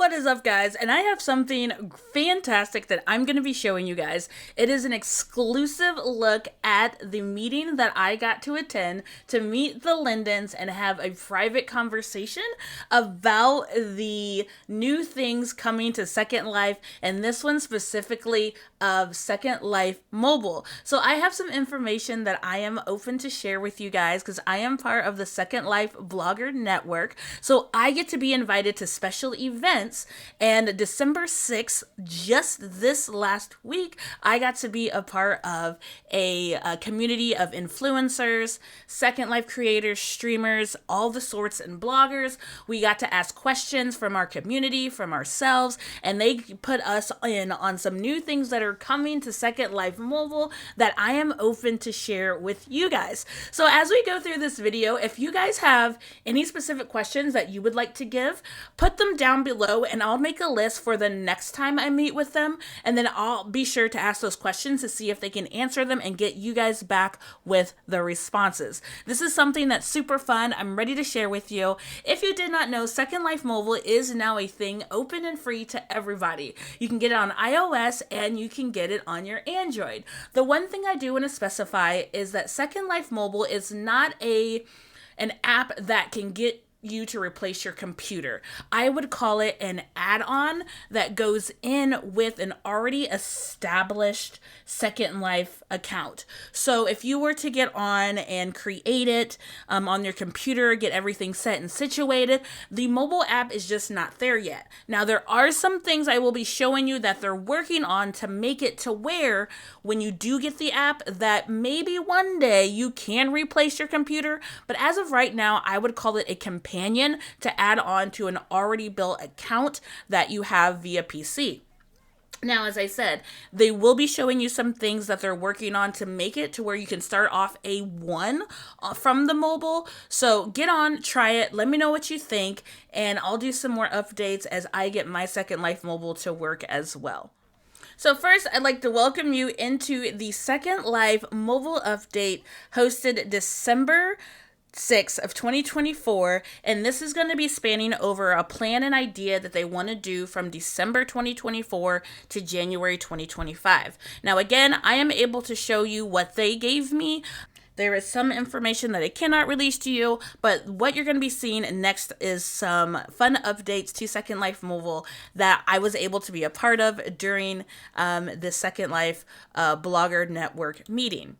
What is up, guys? And I have something fantastic that I'm going to be showing you guys. It is an exclusive look at the meeting that I got to attend to meet the Lindens and have a private conversation about the new things coming to Second Life, and this one specifically of Second Life Mobile. So I have some information that I am open to share with you guys because I am part of the Second Life blogger network. So I get to be invited to special events, and December 6th, just this last week, I got to be a part of a community of influencers, Second Life creators, streamers, all the sorts, and bloggers. We got to ask questions from our community, from ourselves, and they put us in on some new things that are coming to Second Life Mobile that I am open to share with you guys. So as we go through this video, if you guys have any specific questions that you would like to give, put them down below and I'll make a list for the next time I meet with them, and then I'll be sure to ask those questions to see if they can answer them and get you guys back with the responses. This is something that's super fun. I'm ready to share with you. If you did not know, Second Life Mobile is now a thing, open and free to everybody. You can get it on iOS and you can get it on your Android. The one thing I do want to specify is that Second Life Mobile is not an app that can get you to replace your computer. I would call it an add-on that goes in with an already established Second Life account. So if you were to get on and create it on your computer, get everything set and situated, the mobile app is just not there yet. Now there are some things I will be showing you that they're working on to make it to where when you do get the app that maybe one day you can replace your computer, but as of right now I would call it a companion to add on to an already built account that you have via PC. Now, as I said, they will be showing you some things that they're working on to make it to where you can start off A1 from the mobile. So get on, try it, let me know what you think, and I'll do some more updates as I get my Second Life Mobile to work as well. So first, I'd like to welcome you into the Second Life Mobile Update hosted December 6th of 2024, and this is going to be spanning over a plan and idea that they want to do from December 2024 to January 2025. Now again, I am able to show you what they gave me. There is some information that I cannot release to you, but what you're going to be seeing next is some fun updates to Second Life Mobile that I was able to be a part of during the Second Life blogger network meeting.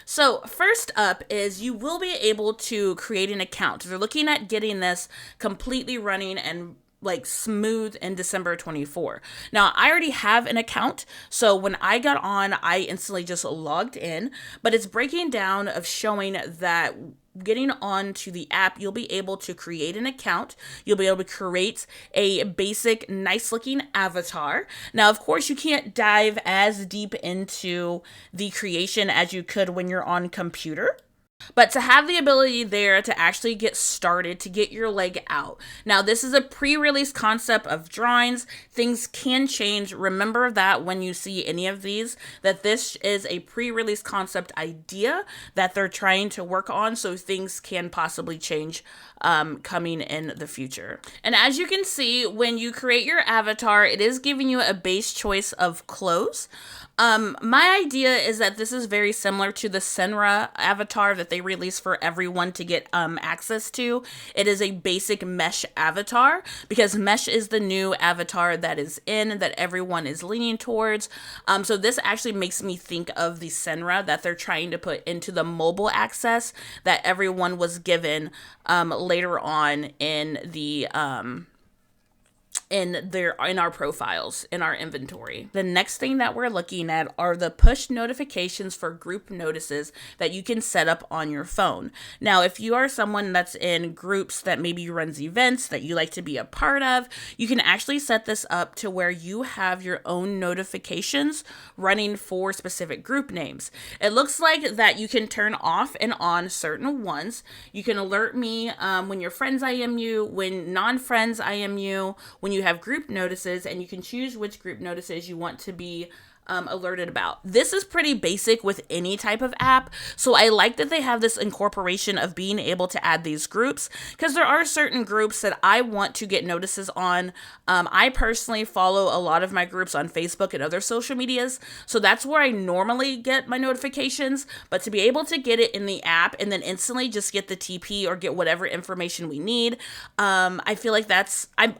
So first up is you will be able to create an account. They're looking at getting this completely running and like smooth in December 24. Now I already have an account, so when I got on, I instantly just logged in, but it's breaking down of showing that getting on to the app, you'll be able to create an account. You'll be able to create a basic, nice looking avatar. Now, of course, you can't dive as deep into the creation as you could when you're on computer, but to have the ability there to actually get started, to get your leg out. Now, this is a pre-release concept of drawings. Things can change. Remember that when you see any of these, that this is a pre-release concept idea that they're trying to work on, so things can possibly change coming in the future. And as you can see, when you create your avatar, it is giving you a base choice of clothes. My idea is that this is very similar to the Senra avatar that they released for everyone to get access to. It is a basic mesh avatar because mesh is the new avatar that is in, that everyone is leaning towards. So this actually makes me think of the Senra that they're trying to put into the mobile access that everyone was given later on in the in our profiles, in our inventory. The next thing that we're looking at are the push notifications for group notices that you can set up on your phone. Now, if you are someone that's in groups that maybe runs events that you like to be a part of, you can actually set this up to where you have your own notifications running for specific group names. It looks like that you can turn off and on certain ones. You can alert me when your friends IM you, when non-friends IM you, when you have group notices, and you can choose which group notices you want to be alerted about. This is pretty basic with any type of app, so I like that they have this incorporation of being able to add these groups, because there are certain groups that I want to get notices on. I personally follow a lot of my groups on Facebook and other social medias, so that's where I normally get my notifications, but to be able to get it in the app and then instantly just get the TP or get whatever information we need, I feel like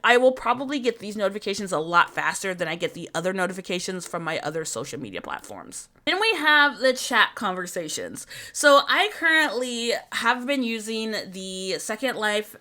I will probably get these notifications a lot faster than I get the other notifications from my other social media platforms. Then we have the chat conversations. So I currently have been using the Second Life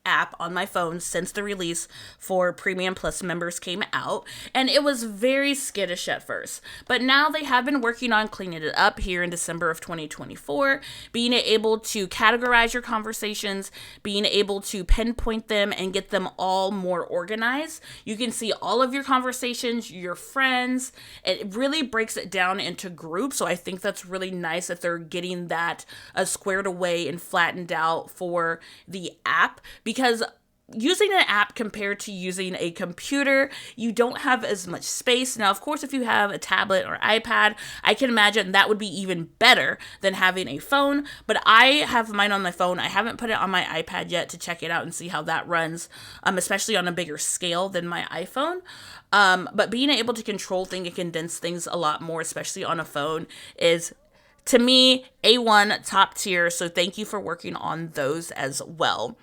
app on my phone since the release for Premium Plus members came out, and it was very skittish at first, but now they have been working on cleaning it up here in December of 2024, being able to categorize your conversations, being able to pinpoint them and get them all more organized. You can see all of your conversations, your friends. It really breaks it down into groups, so I think that's really nice that they're getting that squared away and flattened out for the app, because using an app compared to using a computer, you don't have as much space. Now, of course, if you have a tablet or iPad, I can imagine that would be even better than having a phone, but I have mine on my phone. I haven't put it on my iPad yet to check it out and see how that runs, especially on a bigger scale than my iPhone. But being able to control things and condense things a lot more, especially on a phone, is, to me, A1, top tier, so thank you for working on those as well.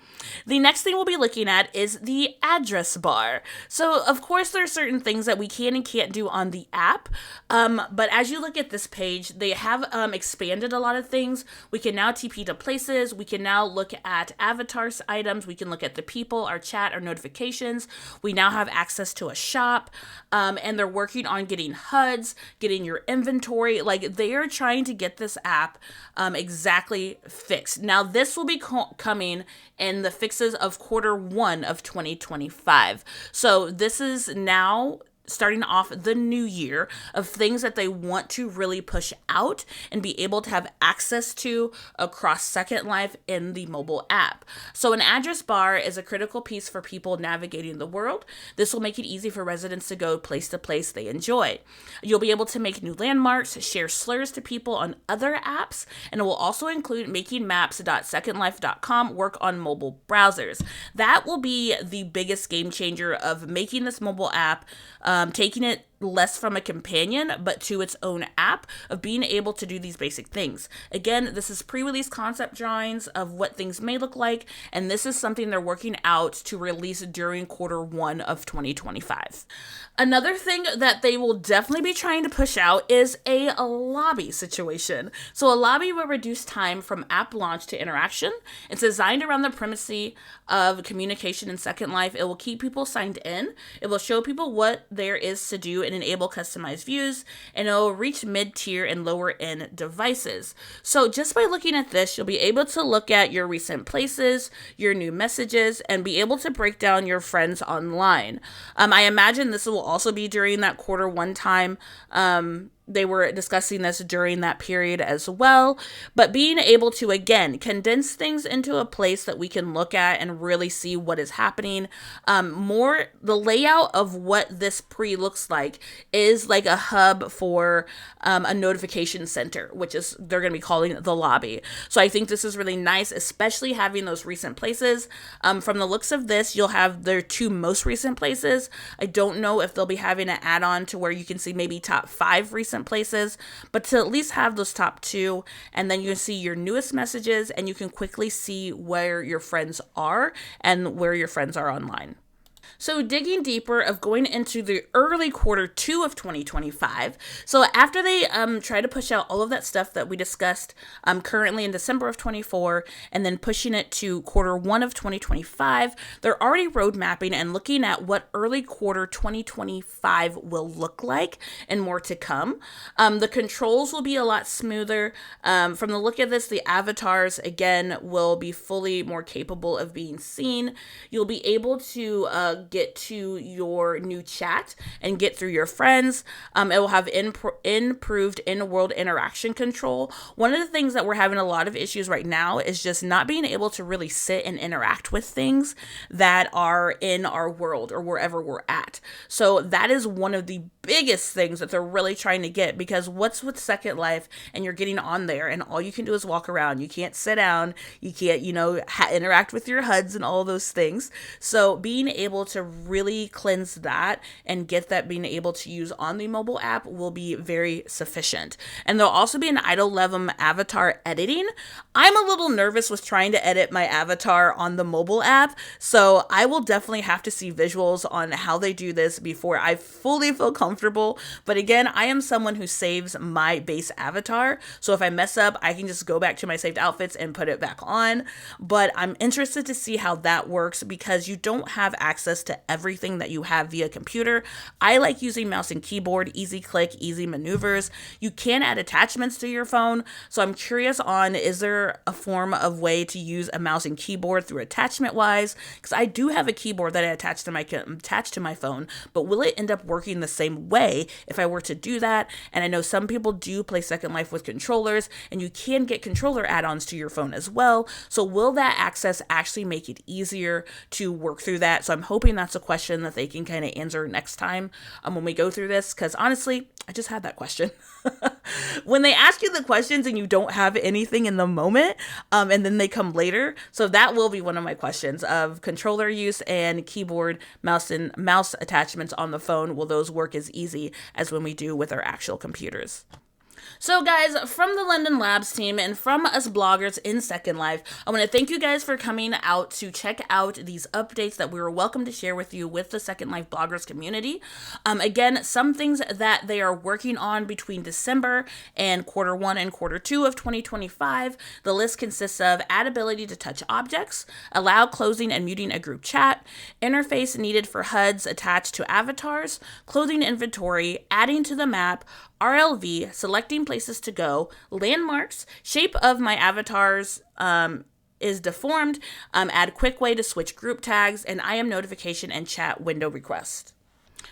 The next thing we'll be looking at is the address bar. So, of course, there are certain things that we can and can't do on the app, but as you look at this page, they have expanded a lot of things. We can now TP to places, we can now look at avatars items, we can look at the people, our chat, our notifications. We now have access to a shop, and they're working on getting HUDs, getting your inventory. Like, they are trying to get this app exactly fixed. Now, this will be coming in the fixes of Q1 of 2025. So this is now starting off the new year of things that they want to really push out and be able to have access to across Second Life in the mobile app. So an address bar is a critical piece for people navigating the world. This will make it easy for residents to go place to place they enjoy. You'll be able to make new landmarks, share slurs to people on other apps, and it will also include making maps.secondlife.com work on mobile browsers. That will be the biggest game changer of making this mobile app, taking it less from a companion, but to its own app, of being able to do these basic things. Again, this is pre-release concept drawings of what things may look like, and this is something they're working out to release during Q1 of 2025. Another thing that they will definitely be trying to push out is a lobby situation. So a lobby will reduce time from app launch to interaction. It's designed around the primacy of communication in Second Life. It will keep people signed in. It will show people what there is to do and enable customized views, and it will reach mid-tier and lower-end devices. So just by looking at this, you'll be able to look at your recent places, your new messages, and be able to break down your friends online. I imagine this will also be during that Q1 time. They were discussing this during that period as well, but being able to, again, condense things into a place that we can look at and really see what is happening. The layout of what this looks like is like a hub for a notification center, which is, they're going to be calling it the lobby. So I think this is really nice, especially having those recent places. From the looks of this, you'll have their two most recent places. I don't know if they'll be having an add-on to where you can see maybe top 5 recent places, but to at least have those top 2, and then you can see your newest messages, and you can quickly see where your friends are and where your friends are online. So digging deeper of going into the early Q2 of 2025. So after they try to push out all of that stuff that we discussed currently in December of 24, and then pushing it to Q1 of 2025, they're already road mapping and looking at what early quarter 2025 will look like, and more to come. The controls will be a lot smoother. From the look of this, the avatars, again, will be fully more capable of being seen. You'll be able to get to your new chat and get through your friends. It will have improved in-world interaction control. One of the things that we're having a lot of issues right now is just not being able to really sit and interact with things that are in our world or wherever we're at. So that is one of the biggest things that they're really trying to get, because what's with Second Life and you're getting on there and all you can do is walk around. You can't sit down. You can't, interact with your HUDs and all those things. So being able to really cleanse that and get that being able to use on the mobile app will be very sufficient. And there'll also be an idle level avatar editing. I'm a little nervous with trying to edit my avatar on the mobile app, so I will definitely have to see visuals on how they do this before I fully feel comfortable. But again, I am someone who saves my base avatar, so if I mess up, I can just go back to my saved outfits and put it back on. But I'm interested to see how that works, because you don't have access to everything that you have via computer. I like using mouse and keyboard, easy click, easy maneuvers. You can add attachments to your phone, so I'm curious on, is there a form of way to use a mouse and keyboard through attachment wise? Because I do have a keyboard that I attached to my phone, but will it end up working the same way if I were to do that? And I know some people do play Second Life with controllers, and you can get controller add-ons to your phone as well. So will that access actually make it easier to work through that? So I'm hoping that's a question that they can kind of answer next time when we go through this, because honestly, I just had that question. When they ask you the questions and you don't have anything in the moment, and then they come later. So that will be one of my questions of controller use and keyboard, mouse attachments on the phone. Will those work as easy as when we do with our actual computers? So guys, from the Linden Labs team and from us bloggers in Second Life, I want to thank you guys for coming out to check out these updates that we were welcome to share with you with the Second Life bloggers community. Again, some things that they are working on between December and Q1 and Q2 of 2025. The list consists of add ability to touch objects, allow closing and muting a group chat, interface needed for HUDs attached to avatars, clothing inventory, adding to the map, RLV, selecting places to go, landmarks, shape of my avatars is deformed, add quick way to switch group tags, and IM notification and chat window request.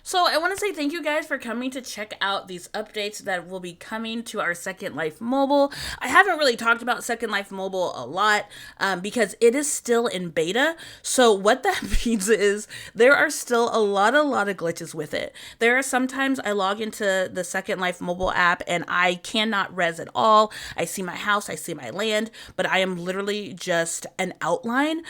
So I want to say thank you guys for coming to check out these updates that will be coming to our Second Life Mobile. I haven't really talked about Second Life Mobile a lot because it is still in beta. So what that means is there are still a lot of glitches with it. There are sometimes I log into the Second Life Mobile app and I cannot res at all. I see my house, I see my land, but I am literally just an outline.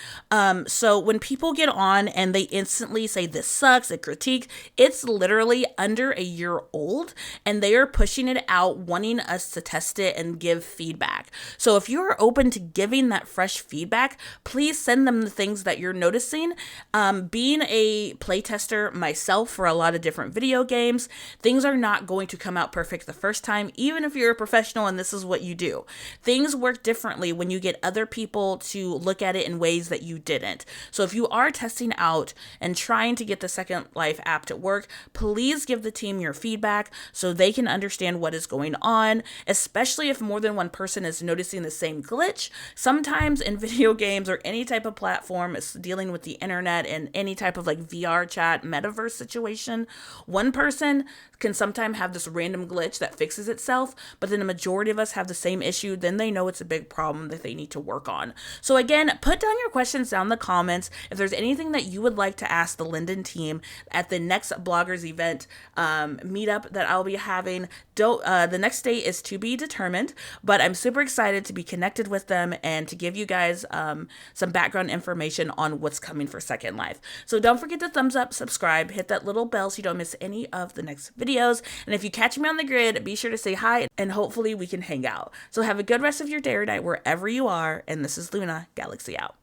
So when people get on and they instantly say this sucks, it critique, it's literally under a year old and they are pushing it out, wanting us to test it and give feedback. So if you're open to giving that fresh feedback, please send them the things that you're noticing. Being a playtester myself for a lot of different video games, things are not going to come out perfect the first time, even if you're a professional and this is what you do. Things work differently when you get other people to look at it in ways that you didn't. So if you are testing out and trying to get the Second Life app to work, please give the team your feedback so they can understand what is going on, especially if more than one person is noticing the same glitch. Sometimes in video games or any type of platform is dealing with the internet and any type of like VR chat, metaverse situation, one person can sometimes have this random glitch that fixes itself, but then the majority of us have the same issue, then they know it's a big problem that they need to work on. So again, put down your questions down in the comments. If there's anything that you would like to ask the Linden team at the next bloggers event meetup that I'll be having, the next date is to be determined, but I'm super excited to be connected with them and to give you guys some background information on what's coming for Second Life. So don't forget to thumbs up, subscribe, hit that little bell so you don't miss any of the next videos. And if you catch me on the grid, be sure to say hi and hopefully we can hang out. So have a good rest of your day or night wherever you are. And this is Lunagalaxy out.